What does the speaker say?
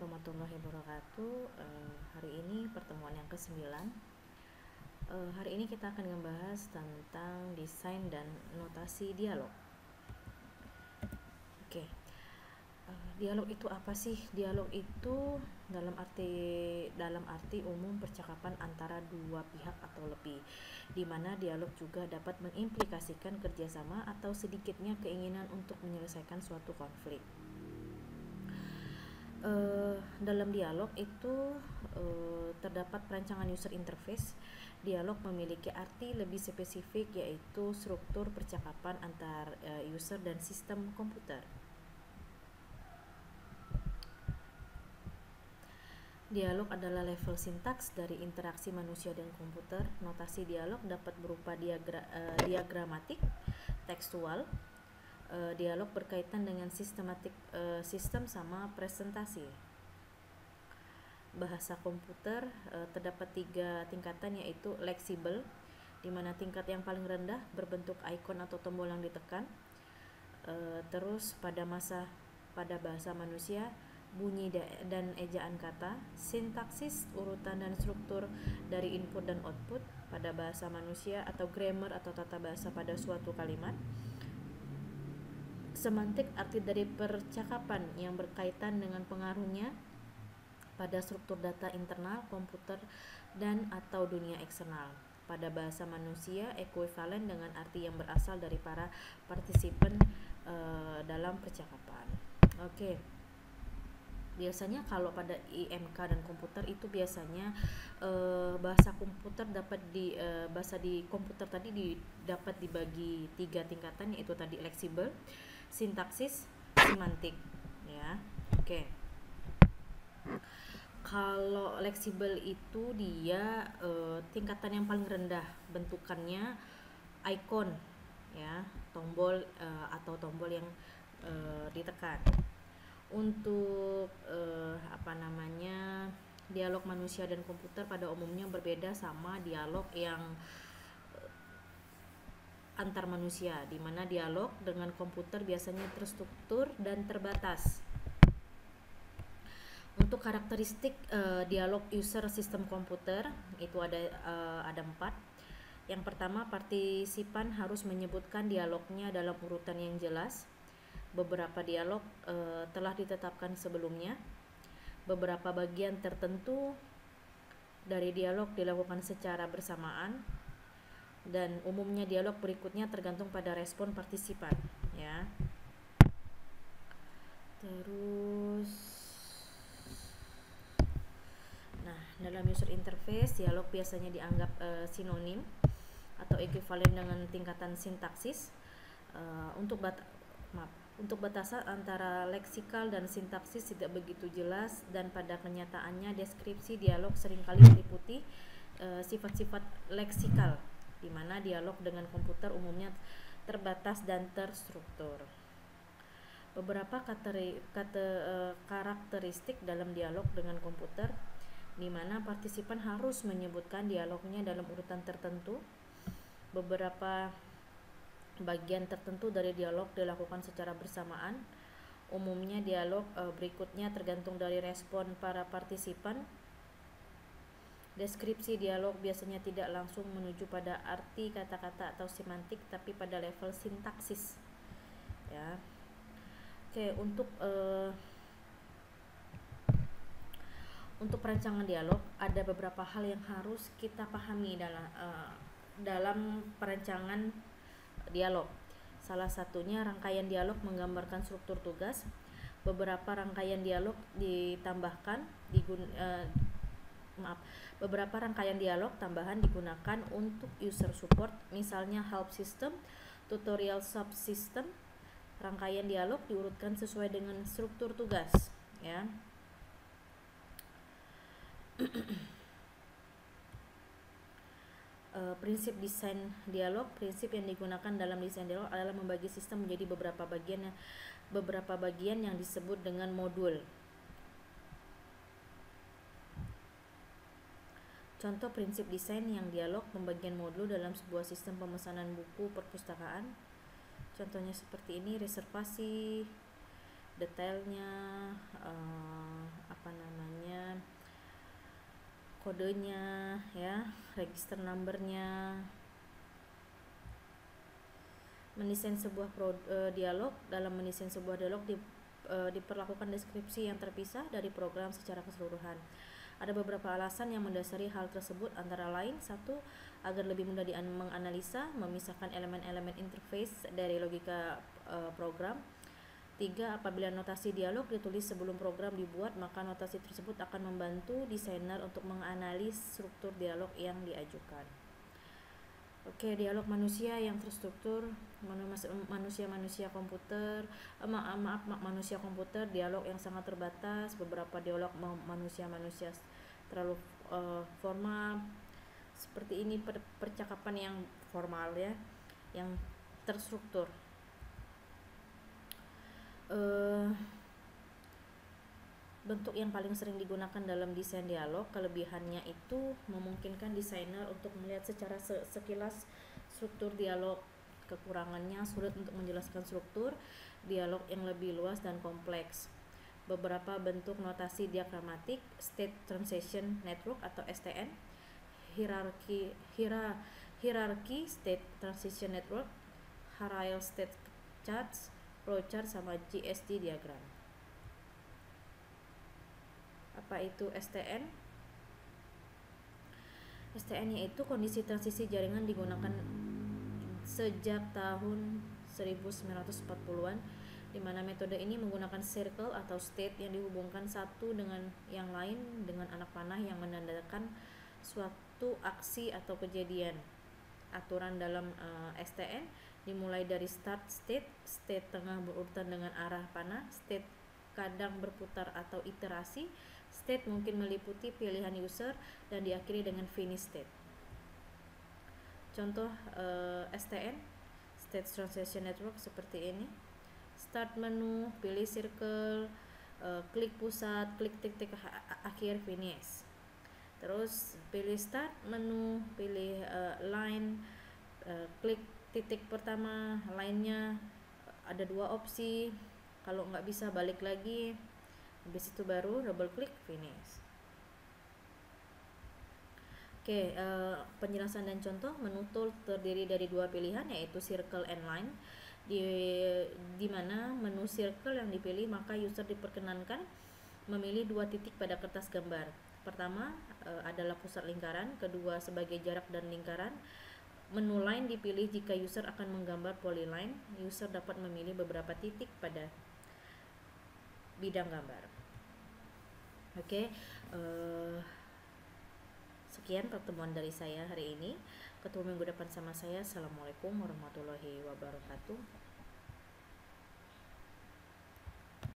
warahmatullahi wabarakatuh. Hari ini pertemuan yang ke-9. Hari ini kita akan membahas tentang desain dan notasi dialog. Oke. Dialog itu apa sih? Dialog itu dalam arti umum percakapan antara dua pihak atau lebih, di mana dialog juga dapat mengimplikasikan kerjasama atau sedikitnya keinginan untuk menyelesaikan suatu konflik. Dalam dialog itu terdapat perancangan user interface. Dialog memiliki arti lebih spesifik, yaitu struktur percakapan antar user dan sistem komputer. Dialog adalah level sintaks dari interaksi manusia dan komputer. Notasi dialog dapat berupa diagramatik, tekstual. Dialog berkaitan dengan sistem sama presentasi. Bahasa komputer terdapat 3 tingkatan, yaitu leksibel, di mana tingkat yang paling rendah berbentuk ikon atau tombol yang ditekan. Terus pada bahasa manusia, bunyi dan ejaan kata, sintaksis, urutan dan struktur dari input dan output pada bahasa manusia, atau grammar atau tata bahasa pada suatu kalimat. Semantik, arti dari percakapan yang berkaitan dengan pengaruhnya pada struktur data internal komputer dan atau dunia eksternal. Pada bahasa manusia, ekuivalen dengan arti yang berasal dari para partisipan dalam percakapan. Oke. Biasanya kalau pada IMK dan komputer itu biasanya bahasa komputer bahasa di komputer tadi dapat dibagi 3 tingkatan, yaitu tadi leksibel, sintaksis, semantik, ya. Oke. Kalau leksibel itu dia tingkatan yang paling rendah, bentukannya ikon, ya, tombol atau tombol yang ditekan. Untuk dialog manusia dan komputer pada umumnya berbeda sama dialog yang antar manusia, di mana dialog dengan komputer biasanya terstruktur dan terbatas. Untuk karakteristik dialog user sistem komputer itu ada 4. Yang pertama, partisipan harus menyebutkan dialognya dalam urutan yang jelas. Beberapa dialog telah ditetapkan sebelumnya. Beberapa bagian tertentu dari dialog dilakukan secara bersamaan, dan umumnya dialog berikutnya tergantung pada respon partisipan, ya. Terus, dalam user interface, dialog biasanya dianggap sinonim atau ekuivalen dengan tingkatan sintaksis. Untuk batasan antara leksikal dan sintaksis tidak begitu jelas, dan pada kenyataannya deskripsi dialog seringkali meliputi sifat-sifat leksikal, di mana dialog dengan komputer umumnya terbatas dan terstruktur. Beberapa karakteristik dalam dialog dengan komputer, di mana partisipan harus menyebutkan dialognya dalam urutan tertentu. Beberapa bagian tertentu dari dialog dilakukan secara bersamaan. Umumnya dialog berikutnya tergantung dari respon para partisipan. Deskripsi dialog biasanya tidak langsung menuju pada arti kata-kata atau semantik, tapi pada level sintaksis, ya. Oke, untuk perancangan dialog ada beberapa hal yang harus kita pahami dalam perancangan dialog. Salah satunya, rangkaian dialog menggambarkan struktur tugas. Beberapa rangkaian dialog tambahan digunakan untuk user support, misalnya help system, tutorial subsystem. Rangkaian dialog diurutkan sesuai dengan struktur tugas, ya. Prinsip desain dialog. Prinsip yang digunakan dalam desain dialog adalah membagi sistem menjadi beberapa bagian yang disebut dengan modul. Contoh prinsip desain yang dialog pembagian modul dalam sebuah sistem pemesanan buku perpustakaan. Contohnya seperti ini: reservasi, detailnya, kodenya ya, register numbernya. Mendesain sebuah dialog. Dalam mendesain sebuah dialog diperlakukan deskripsi yang terpisah dari program secara keseluruhan. Ada beberapa alasan yang mendasari hal tersebut, antara lain: 1. Agar lebih mudah menganalisa, memisahkan elemen-elemen interface dari logika program. 3. Apabila notasi dialog ditulis sebelum program dibuat, maka notasi tersebut akan membantu desainer untuk menganalisis struktur dialog yang diajukan. Oke, dialog manusia yang terstruktur. Manusia komputer, manusia komputer, dialog yang sangat terbatas. Beberapa dialog manusia terlalu formal. Seperti ini percakapan yang formal ya, yang terstruktur. Bentuk yang paling sering digunakan dalam desain dialog. Kelebihannya itu memungkinkan desainer untuk melihat secara sekilas struktur dialog. Kekurangannya sulit untuk menjelaskan struktur dialog yang lebih luas dan kompleks. Beberapa bentuk notasi diagramatik: State Transition Network atau STN, hierarchy State Transition Network, Hierarchical State Charts, Flowchart, sama GST diagram. Apa itu STN? STN yaitu kondisi transisi jaringan, digunakan sejak tahun 1940-an, di mana metode ini menggunakan circle atau state yang dihubungkan satu dengan yang lain dengan anak panah yang menandakan suatu aksi atau kejadian. Aturan dalam STN dimulai dari start state, state tengah berurutan dengan arah panah, state kadang berputar atau iterasi, state mungkin meliputi pilihan user, dan diakhiri dengan finish state. Contoh STN, State Transition Network, seperti ini. Start menu, pilih circle, klik pusat, klik titik akhir, finish. Terus pilih start menu, pilih line, klik titik pertama, line-nya ada 2 opsi. Kalau nggak bisa, balik lagi. Habis itu baru double klik, finish. Oke, penjelasan dan contoh. Menu tool terdiri dari 2 pilihan, yaitu circle and line. Di mana menu circle yang dipilih, maka user diperkenankan memilih 2 titik pada kertas gambar. Pertama adalah pusat lingkaran, kedua sebagai jarak dan lingkaran. Menu line dipilih jika user akan menggambar polyline. User dapat memilih beberapa titik pada bidang gambar. Oke, sekian pertemuan dari saya hari ini. Ketemu minggu depan sama saya. Assalamualaikum warahmatullahi wabarakatuh.